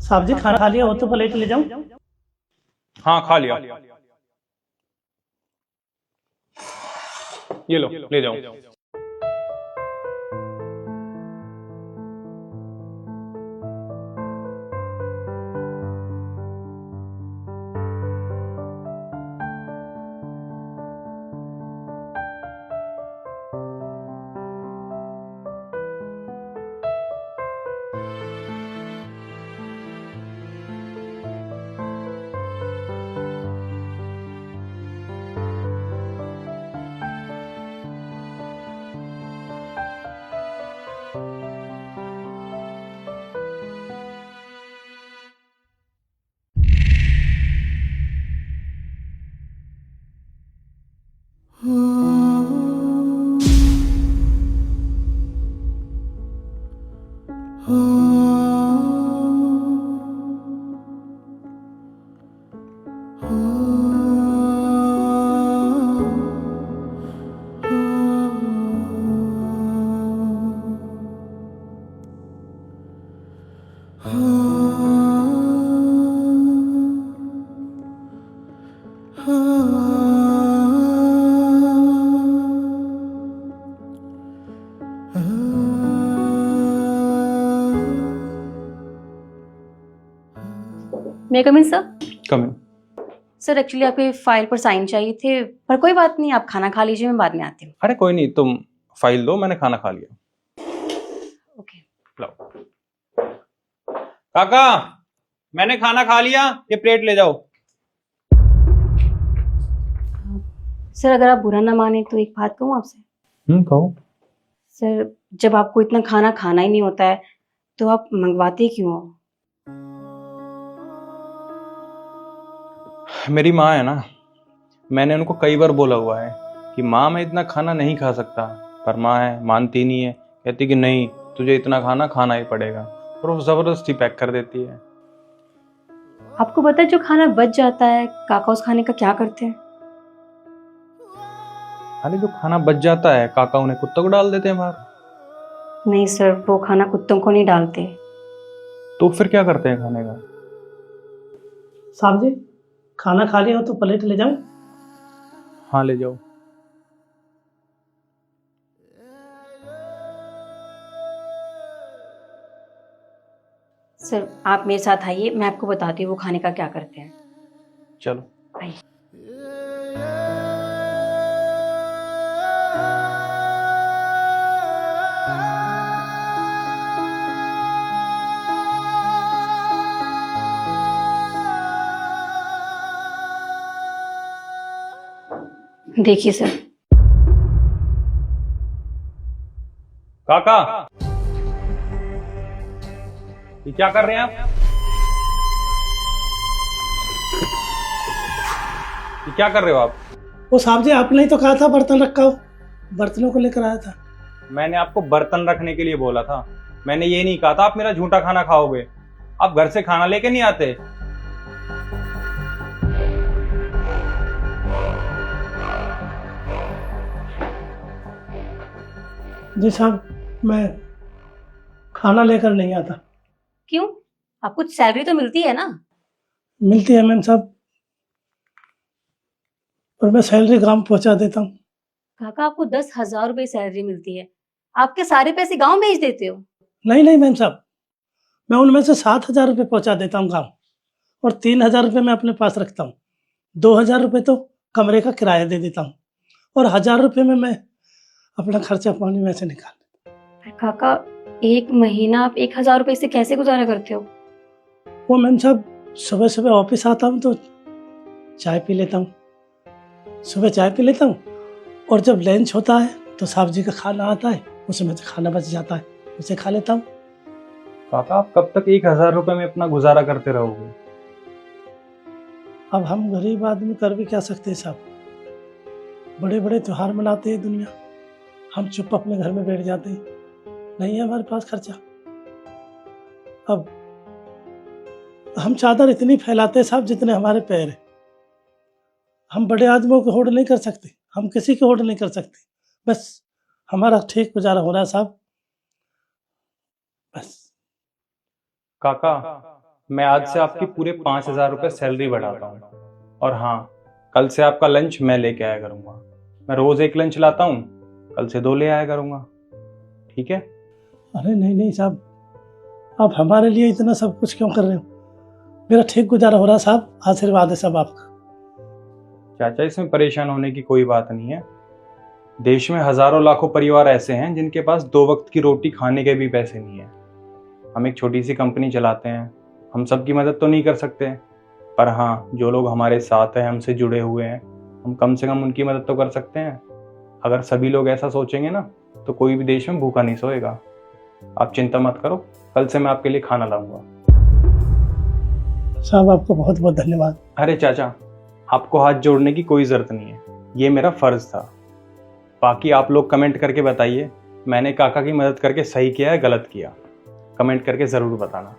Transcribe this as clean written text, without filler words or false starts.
साहब जी खाना खा लिया हो तो प्लेट ले जाऊं? हाँ खा लिया। ये लो ले जाओ। मे कम इन सर? कम इन। सर एक्चुअली आपकी फाइल पर साइन चाहिए थे, पर कोई बात नहीं, आप खाना खा लीजिए, मैं बाद में आती हूँ। अरे कोई नहीं, तुम फाइल दो, मैंने खाना खा लिया। ओके। लाओ। काका मैंने खाना खा लिया, ये प्लेट ले जाओ। सर अगर आप बुरा ना माने तो एक बात कहूँ आपसे? कहो। सर जब आपको इतना खाना खाना ही नहीं होता है तो आप मंगवाते क्यों हो? मेरी माँ है ना, मैंने उनको कई बार बोला हुआ है कि माँ मैं इतना खाना नहीं खा सकता, पर माँ है मानती नहीं है, कहती कि नहीं तुझे इतना खाना खाना ही पड़ेगा, और वो जबरदस्ती पैक कर देती है। आपको पता है जो खाना बच जाता है काका उस खाने का क्या करते हैं? अरे जो खाना बच जाता है काका उन्हें कुत्तों को डाल देते हैं बाहर। नहीं सर, वो खाना कुत्तों को नहीं डालते। तो फिर क्या करते हैं खाने का? साहब जी खाना खा लिया हो तो प्लेट ले जाऊं? हाँ ले जाओ। सर आप मेरे साथ आइए, मैं आपको बताती हूँ वो खाने का क्या करते हैं। चलो। आइए। देखिए सर। काका ये क्या कर रहे हैं आप? ये क्या कर रहे हो आप? वो साहब जी आपने ही तो कहा था बर्तन रखा हो, बर्तनों को लेकर आया था। मैंने आपको बर्तन रखने के लिए बोला था, मैंने ये नहीं कहा था आप मेरा झूठा खाना खाओगे। आप घर से खाना लेके नहीं आते? जी साहब मैं खाना लेकर नहीं आता। क्यों? आपको सैलरी तो मिलती है ना? मिलती है मैम साहब, और मैं सैलरी गांव पहुंचा देता हूँ। काका आपको 10,000 रुपए सैलरी मिलती है, आपके सारे पैसे गांव भेज देते हो? नहीं नहीं मैम साहब, मैं उनमें से 7,000 रुपये पहुंचा देता हूँ गाँव, और 3,000 रुपये मैं अपने पास रखता हूँ। 2,000 रुपये तो कमरे का किराया दे देता हूँ, और 1,000 रुपये में मैं अपना खर्चा पानी में से निकाल। काका एक महीना आप 1,000 रुपए से कैसे गुजारा करते हो? वो मैम साहब सुबह सुबह ऑफिस आता हूँ तो चाय पी लेता हूँ, सुबह चाय पी लेता हूँ, और जब लंच होता है तो साहब जी का खाना आता है, उसमें से खाना बच जाता है, उसे खा लेता हूँ। काका आप कब तक 1,000 रुपए में अपना गुजारा करते रहोगे? अब हम गरीब आदमी कर भी क्या सकते हैं साहब, बड़े बड़े त्योहार मनाते हैं दुनिया, हम चुप अपने घर में बैठ जाते हैं, नहीं है हमारे पास खर्चा। अब हम चादर इतनी फैलाते हैं साहब जितने हमारे पैर हैं। हम बड़े आदमियों को होड़ नहीं कर सकते, हम किसी को होड़ नहीं कर सकते, बस हमारा ठीक गुजारा हो रहा है साहब, बस। काका मैं आज से आपकी पूरे 5,000 रुपये सैलरी बढ़ाता हूँ। और हाँ, कल से आपका लंच मैं लेके आया करूँगा। मैं रोज़ एक लंच लाता हूँ, कल से 2 ले आया करूँगा, ठीक है? अरे नहीं नहीं साहब, आप हमारे लिए इतना सब कुछ क्यों कर रहे हो? मेरा ठीक गुजारा हो रहा साहब, आशीर्वाद है सब आपका। चाचा, इसमें परेशान होने की कोई बात नहीं है। देश में हजारों लाखों परिवार ऐसे हैं जिनके पास 2 वक्त की रोटी खाने के भी पैसे नहीं है। हम एक छोटी सी कंपनी चलाते हैं, हम सबकी मदद तो नहीं कर सकते, पर हाँ, जो लोग हमारे साथ हैं, हमसे जुड़े हुए हैं, हम कम से कम उनकी मदद तो कर सकते हैं। अगर सभी लोग ऐसा सोचेंगे ना, तो कोई भी देश में भूखा नहीं सोएगा। आप चिंता मत करो, कल से मैं आपके लिए खाना लाऊंगा। साहब आपको बहुत बहुत धन्यवाद। अरे चाचा, आपको हाथ जोड़ने की कोई ज़रूरत नहीं है, ये मेरा फ़र्ज़ था। बाकी आप लोग कमेंट करके बताइए, मैंने काका की मदद करके सही किया है गलत किया। कमेंट करके ज़रूर बताना।